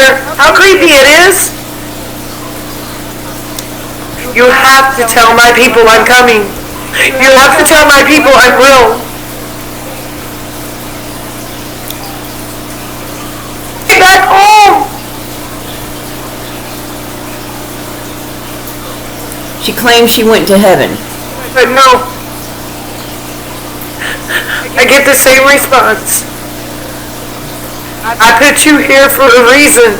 matter how creepy it is, you have to tell my people I'm coming. You have to tell my people I'm real. Get back home! She claims she went to heaven. But no. I get the same response. I put you here for a reason.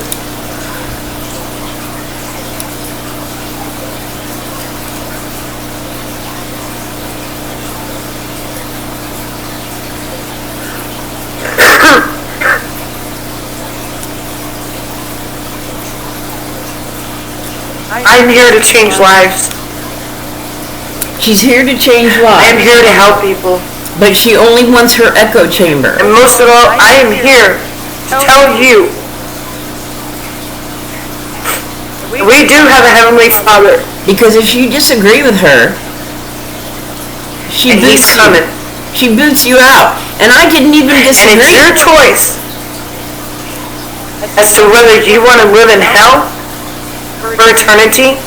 I'm here to change lives. She's here to change lives. I am here to help people. But she only wants her echo chamber. And most of all, I am here to tell you we do have a Heavenly Father. Because if you disagree with her, she boots you. She boots you out. And I didn't even disagree. And it's your choice as to whether you want to live in hell for eternity,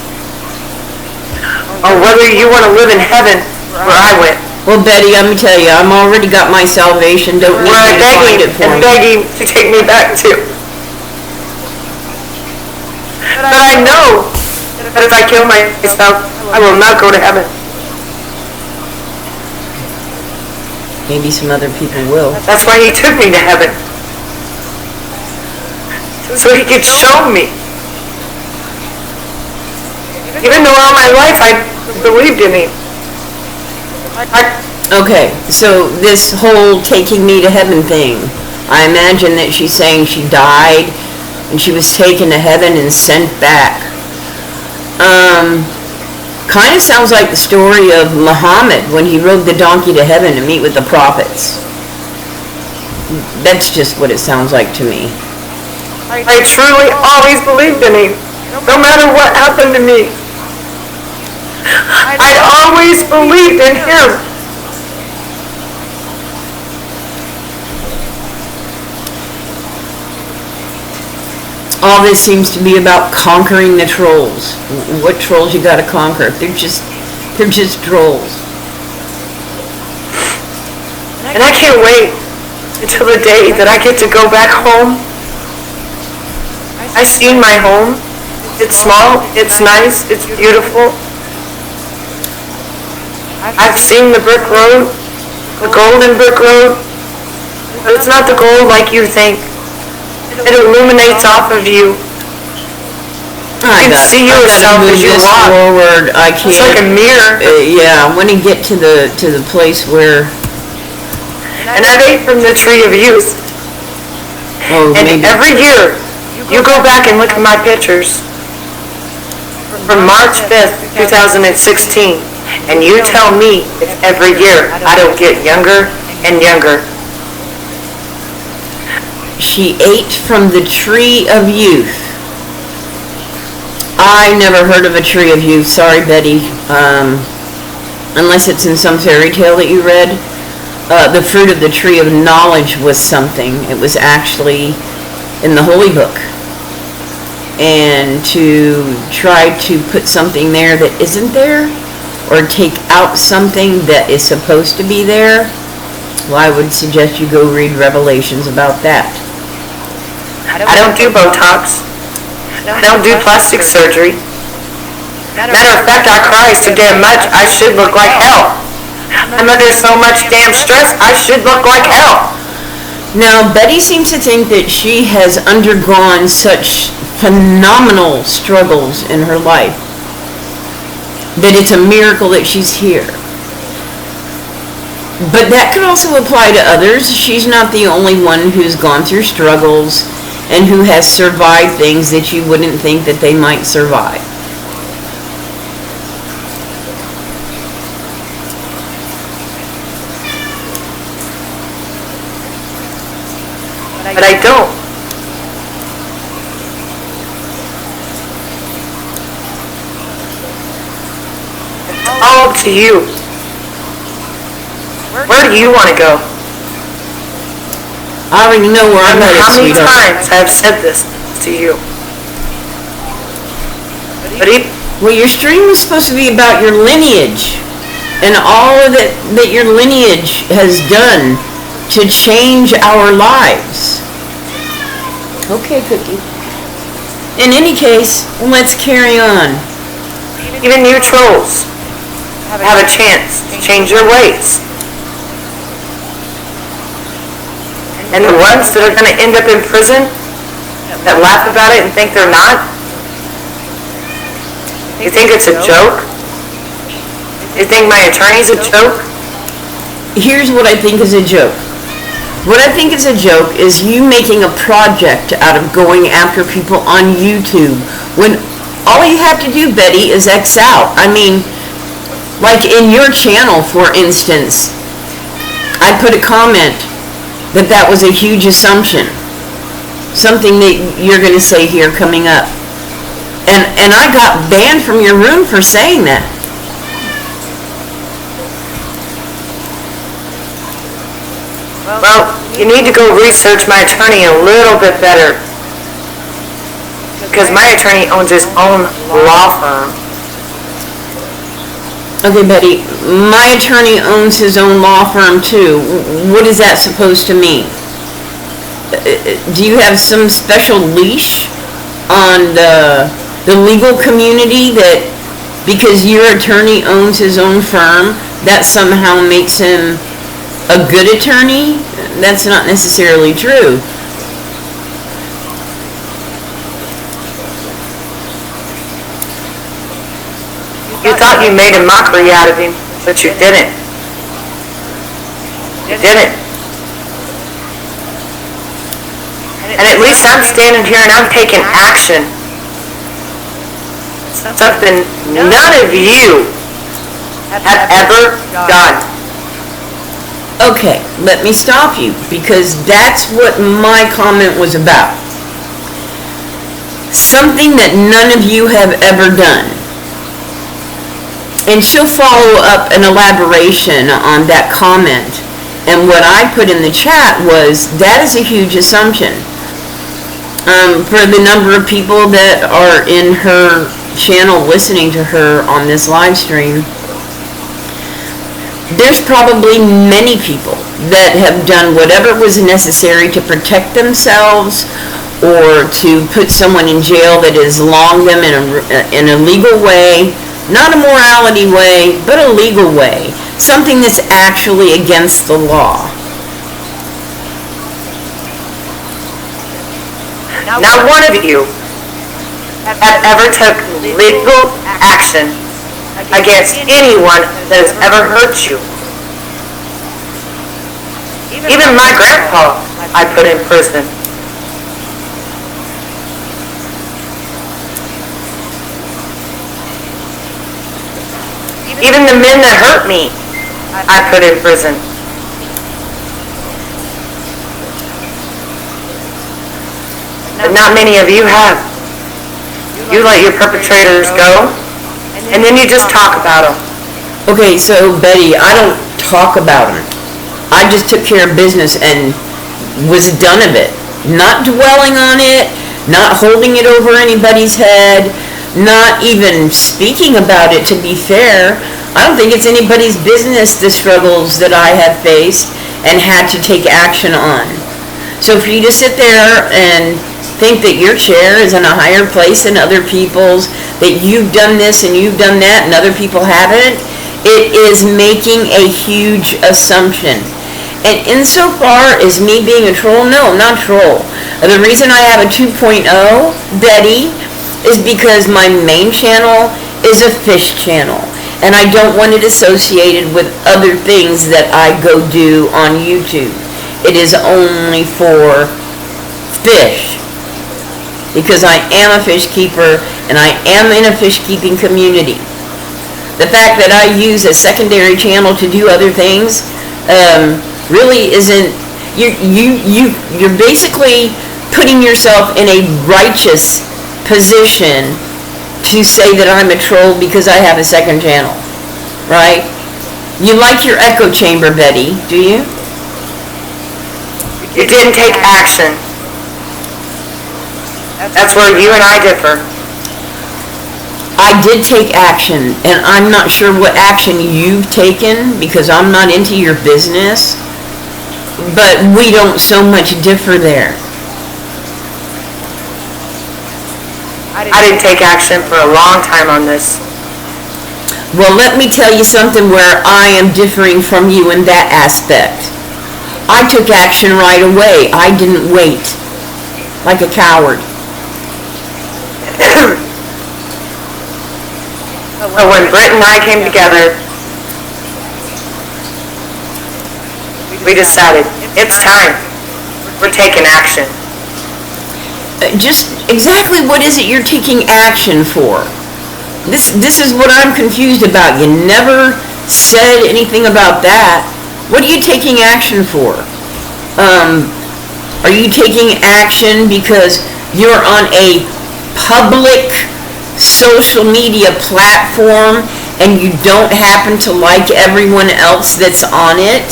or whether you want to live in heaven where I went. Well, Betty, I'm going to tell you, I'm already got my salvation. Don't need you to find it for me. Begging to take me back to. But I know that if I kill myself, I will not go to heaven. Maybe some other people will. That's why he took me to heaven. So he could show me. Even though all my life I believed in him. Okay, so this whole taking me to heaven thing, I imagine that she's saying she died and she was taken to heaven and sent back. Kind of sounds like the story of Muhammad when he rode the donkey to heaven to meet with the prophets. That's just what it sounds like to me. I truly always believed in him, no matter what happened to me. I always believed in him. All this seems to be about conquering the trolls. What trolls you gotta conquer? They're just trolls. And I can't wait until the day that I get to go back home. I've seen my home. It's small, it's nice, it's beautiful. I've seen the brick road, the golden brick road, but it's not the gold like you think. It illuminates off of you. You can see yourself as you walk. Forward. I can't. It's like a mirror. Yeah, I want to get to the place where. And I've ate from the tree of youth. Oh, and maybe. Every year, you go back and look at my pictures from March 5th, 2016, and you tell me if every year I don't get younger and younger. She ate from the tree of youth. I never heard of a tree of youth. Sorry, Betty. Unless it's in some fairy tale that you read. The fruit of the tree of knowledge was something. It was actually in the Holy Book. And to try to put something there that isn't there, or take out something that is supposed to be there, well, I would suggest you go read Revelations about that. I don't do Botox. I don't do plastic surgery. Matter of fact, I cry so damn much, I should look like hell. I'm under so much damn stress, I should look like hell. Now, Betty seems to think that she has undergone such phenomenal struggles in her life that it's a miracle that she's here. But that could also apply to others. She's not the only one who's gone through struggles and who has survived things that you wouldn't think that they might survive. But I don't. It's all up to you. Where do you want to go? I already know where I'm headed, How many sweetheart. times I've said this? to you. But well, your stream was supposed to be about your lineage and all of that your lineage has done to change our lives. Okay, Cookie. In any case, let's carry on. even you trolls have a chance to change your ways. And the ones that are going to end up in prison, that laugh about it and think they're not, you think it's a joke? You think my attorney's a joke? Here's what I think is a joke. What I think is a joke is you making a project out of going after people on YouTube when all you have to do, Betty, is X out. I mean, like in your channel, for instance, I put a comment that was a huge assumption. Something that you're going to say here coming up. And I got banned from your room for saying that. Well, you need to go research my attorney a little bit better. Because my attorney owns his own law firm. Okay, Betty, my attorney owns his own law firm too. What is that supposed to mean? Do you have some special leash on the legal community that because your attorney owns his own firm, that somehow makes him a good attorney? That's not necessarily true. You thought you made a mockery out of him, but you didn't. You didn't. And at least I'm standing here and I'm taking action. Something none of you have ever done. Okay, let me stop you, because that's what my comment was about. Something that none of you have ever done. And she'll follow up an elaboration on that comment. And what I put in the chat was, that is a huge assumption. For the number of people that are in her channel listening to her on this live stream, there's probably many people that have done whatever was necessary to protect themselves or to put someone in jail that has wronged them in a legal way, not a morality way, but a legal way, something that's actually against the law. Not one of you have ever took legal action against anyone that has ever hurt you. Even my grandpa I put in prison. Even the men that hurt me I put in prison. But not many of you have. You let your perpetrators go, and then you just talk about them. Okay, so Betty, I don't talk about them. I just took care of business and was done of it. Not dwelling on it, not holding it over anybody's head, not even speaking about it, to be fair. I don't think it's anybody's business, the struggles that I have faced and had to take action on. So for you to sit there and think that your chair is in a higher place than other people's, that you've done this and you've done that and other people haven't, it is making a huge assumption. And insofar as me being a troll, no, I'm not a troll. The reason I have a 2.0, Betty, is because my main channel is a fish channel. And I don't want it associated with other things that I go do on YouTube. It is only for fish. Because I am a fish keeper and I am in a fish keeping community. The fact that I use a secondary channel to do other things really isn't. You're basically putting yourself in a righteous position to say that I'm a troll because I have a second channel, right? You like your echo chamber, Betty, do you? You didn't take action. That's where you and I differ. I did take action, and I'm not sure what action you've taken because I'm not into your business, but we don't so much differ there. I didn't take action for a long time on this. Well, let me tell you something where I am differing from you in that aspect. I took action right away. I didn't wait like a coward. But when Britt and I came together, we decided, it's time. We're taking action. Just exactly what is it you're taking action for? This is what I'm confused about. You never said anything about that. What are you taking action for? Are you taking action because you're on a public social media platform and you don't happen to like everyone else that's on it?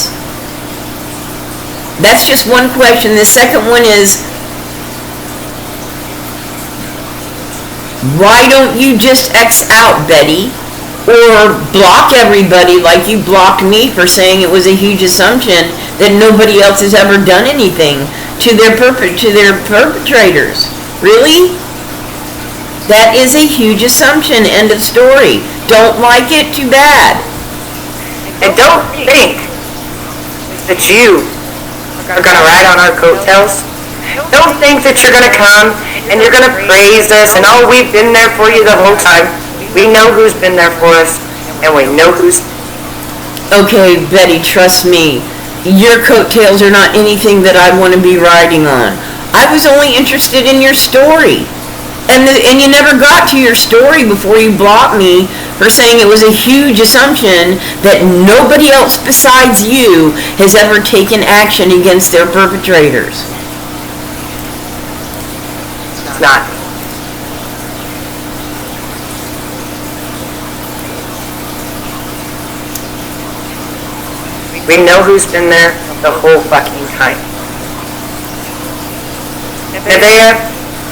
That's just one question. The second one is, why don't you just X out, Betty? Or block everybody like you blocked me for saying it was a huge assumption that nobody else has ever done anything to their perpetrators. Really? That is a huge assumption. End of story. Don't like it? Too bad. And don't think that you are going to ride on our coattails. Don't think that you're going to come and you're going to praise us and, oh, we've been there for you the whole time. We know who's been there for us, and we know who's... Okay, Betty, trust me. Your coattails are not anything that I want to be riding on. I was only interested in your story. And you never got to your story before you blocked me for saying it was a huge assumption that nobody else besides you has ever taken action against their perpetrators. It's not. We know who's been there the whole fucking time. Nevaeh,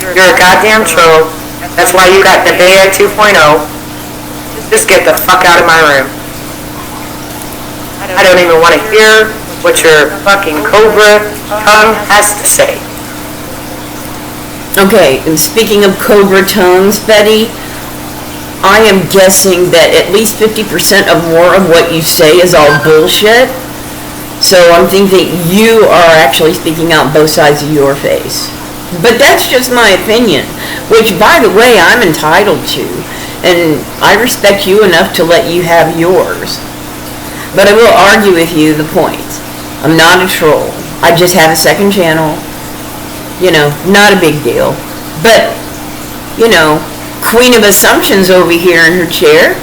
you're a goddamn troll. That's why you got Nevaeh 2.0. Just get the fuck out of my room. I don't even want to hear what your fucking cobra tongue has to say. Okay, and speaking of cobra tongues, Betty, I am guessing that at least 50% of more of what you say is all bullshit. So I'm thinking that you are actually speaking out both sides of your face. But that's just my opinion, which, by the way, I'm entitled to. And I respect you enough to let you have yours. But I will argue with you the point. I'm not a troll. I just have a second channel. You know, not a big deal. But, you know, queen of assumptions over here in her chair,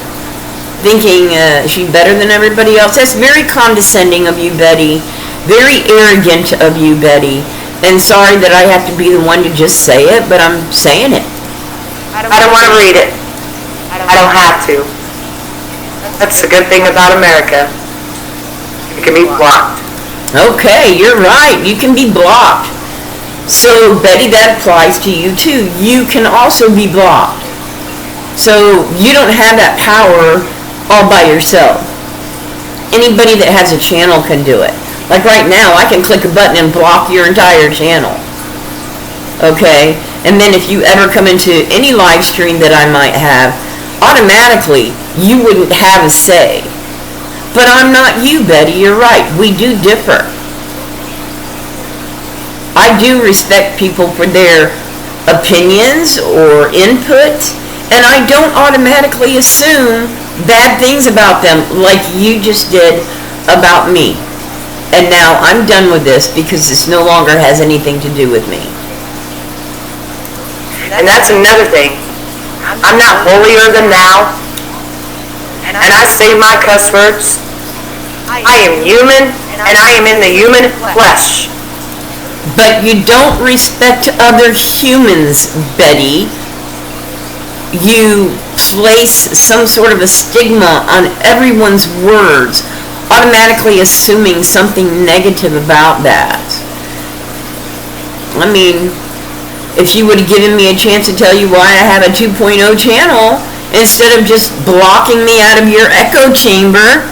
thinking she's better than everybody else. That's very condescending of you, Betty. Very arrogant of you, Betty. And sorry that I have to be the one to just say it, but I'm saying it. I don't want to read it. I don't have to. That's the good thing about America. You can be blocked. Okay, you're right. You can be blocked. So, Betty, that applies to you, too. You can also be blocked. So, you don't have that power all by yourself. Anybody that has a channel can do it. Like right now, I can click a button and block your entire channel. Okay? And then if you ever come into any live stream that I might have, automatically, you wouldn't have a say. But I'm not you, Betty. You're right. We do differ. I do respect people for their opinions or input, and I don't automatically assume bad things about them like you just did about me. And now I'm done with this because this no longer has anything to do with me. And that's another thing. I'm not holier than thou. And I say my cuss words. I am human, and I am in the human flesh. But you don't respect other humans, Betty. You place some sort of a stigma on everyone's words, automatically assuming something negative about that. I mean, If she would have given me a chance to tell you why I have a 2.0 channel, instead of just blocking me out of your echo chamber,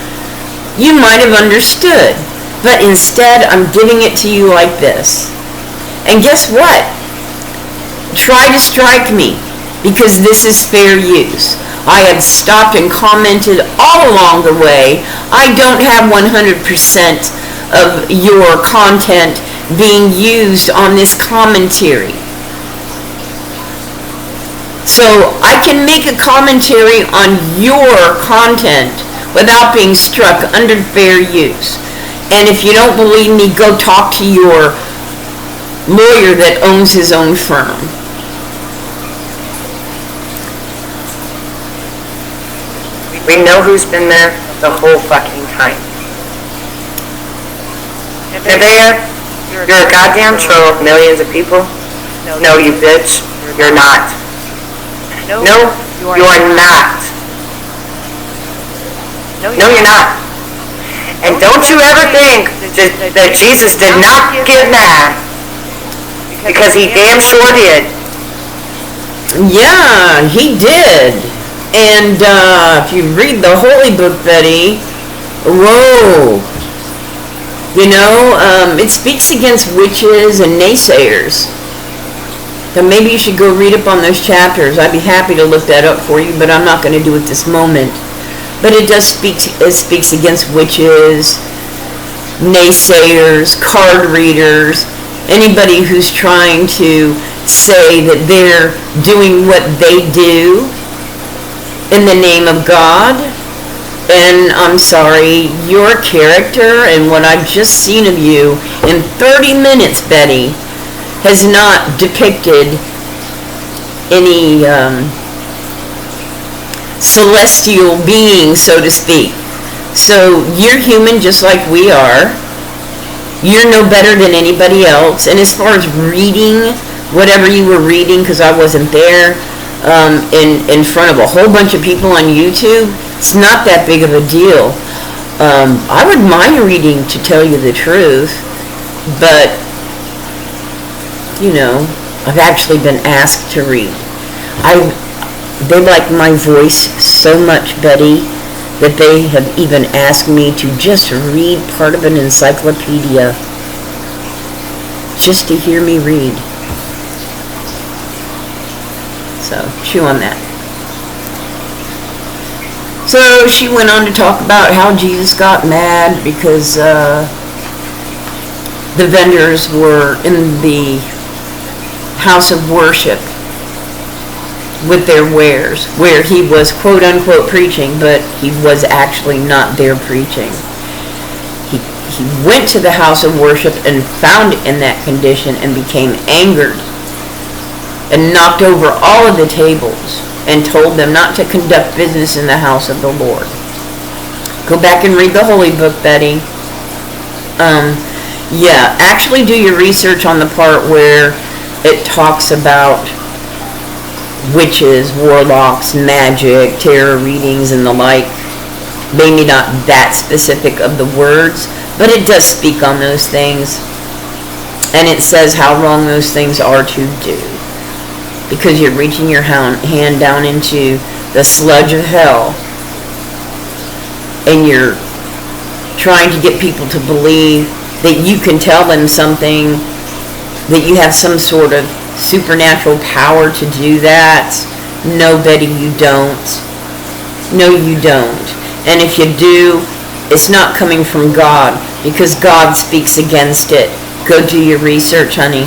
you might have understood. But instead, I'm giving it to you like this. And guess what? Try to strike me, because this is fair use. I have stopped and commented all along the way. I don't have 100% of your content being used on this commentary. So I can make a commentary on your content without being struck under fair use. And if you don't believe me, go talk to your lawyer that owns his own firm. We know who's been there the whole fucking time. Nevaeh, you're a goddamn troll of millions of people. No, you bitch. You're not. No, you're not. No, you're not. And don't you ever think that Jesus did not get mad, because he damn sure did. Yeah, he did. And if you read the Holy Book, Betty, whoa. You know, it speaks against witches and naysayers. So maybe you should go read up on those chapters. I'd be happy to look that up for you, but I'm not going to do it this moment. But it speaks against witches, naysayers, card readers, anybody who's trying to say that they're doing what they do in the name of God. And I'm sorry, your character and what I've just seen of you in 30 minutes, Betty, has not depicted any celestial being, so to speak. So you're human just like we are. You're no better than anybody else. And as far as reading whatever you were reading, because I wasn't there, in front of a whole bunch of people on YouTube, it's not that big of a deal. I would mind reading, to tell you the truth, but you know, I've actually been asked to read. They like my voice so much, Betty, that they have even asked me to just read part of an encyclopedia, just to hear me read. So, chew on that. So, she went on to talk about how Jesus got mad because the vendors were in the house of worship with their wares, where he was quote unquote preaching, but he was actually not there preaching. He went to the house of worship and found it in that condition and became angered and knocked over all of the tables and told them not to conduct business in the house of the Lord. Go back and read the Holy Book, Betty. Yeah, actually do your research on the part where it talks about witches, warlocks, magic, tarot readings, and the like. Maybe not that specific of the words, but it does speak on those things. And it says how wrong those things are to do. Because you're reaching your hand down into the sludge of hell. And you're trying to get people to believe that you can tell them something, that you have some sort of supernatural power to do that. No, Betty, you don't. No, you don't. And if you do, it's not coming from God, because God speaks against it. Go do your research, honey.